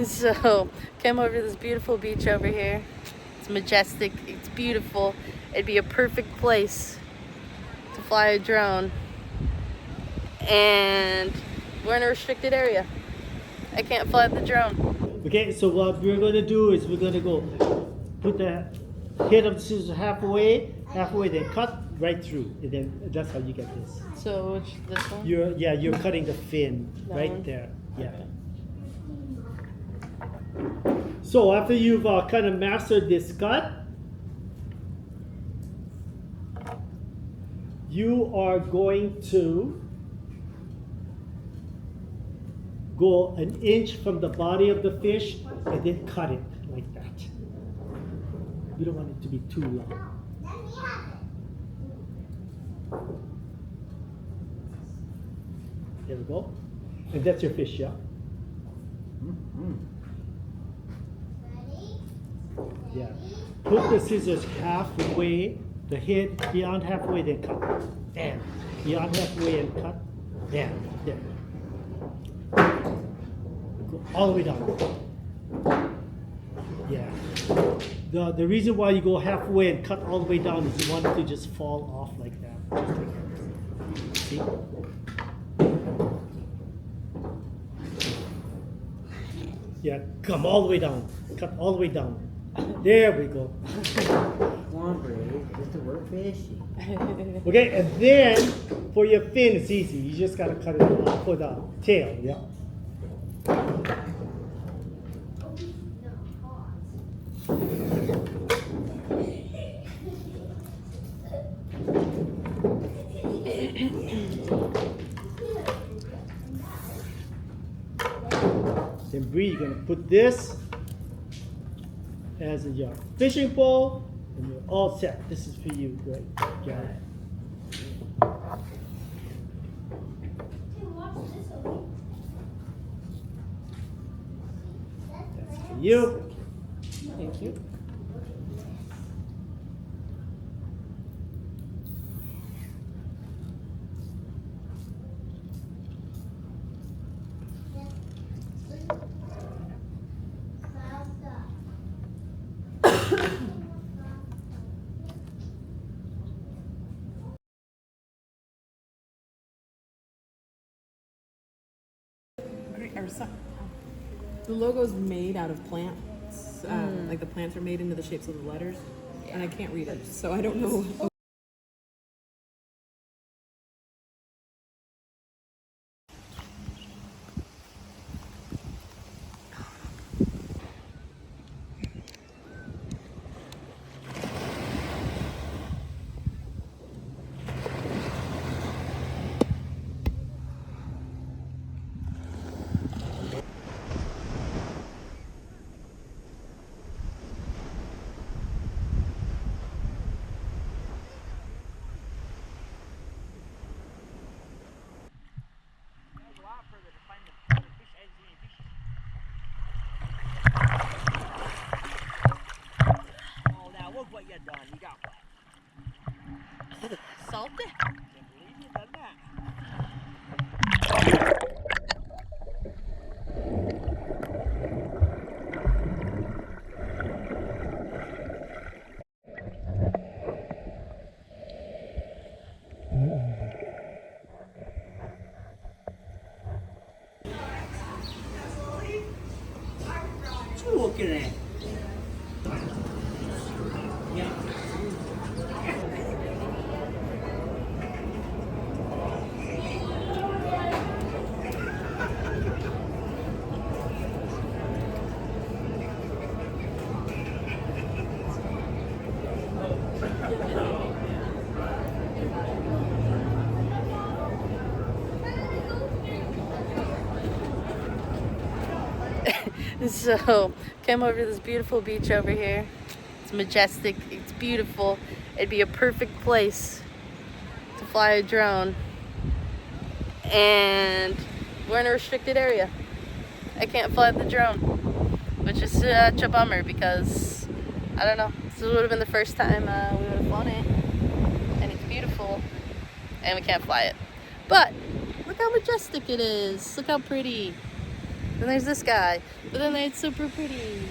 So, came over to this beautiful beach over here. It's majestic, it's beautiful. It'd be a perfect place to fly a drone. And we're in a restricted area. I can't fly the drone. Okay, so what we're going to do is we're going to go put the head of the scissors halfway, then cut right through, and then that's how you get this. So, this one? You're cutting the fin That right one? there. Yeah. Okay. So after you've kind of mastered this cut, you are going to go an inch from the body of the fish and then cut it like that. You don't want it to be too long. There we go. And that's your fish, yeah? Yeah. Put the scissors halfway, the head beyond halfway, then cut. Bam. Beyond halfway and cut. Bam. There. Go all the way down. Yeah. The reason why you go halfway and cut all the way down is you want it to just fall off like that. Just like that. See? Yeah, come all the way down. Cut all the way down. There we go. Come on, Brave. Just to work fishy. Okay, and then for your fin, it's easy. You just gotta cut it off for the tail. Yeah. Then Bree, you're gonna put this as your fishing pole, and you're all set. This is for you, great. Got it. That's for you. Thank you. The logo's made out of plants. Like the plants are made into the shapes of the letters, and I can't read it, so I don't know. What you done? You got what? Salty? Can't believe you done that. What you looking at? So, came over to this beautiful beach over here. It's majestic, it's beautiful. It'd be a perfect place to fly a drone. And we're in a restricted area. I can't fly the drone, which is such a bummer because, I don't know, this would have been the first time we would have flown it. And it's beautiful, and we can't fly it. But, look how majestic it is. Look how pretty. Then there's this guy. But then it's super pretty.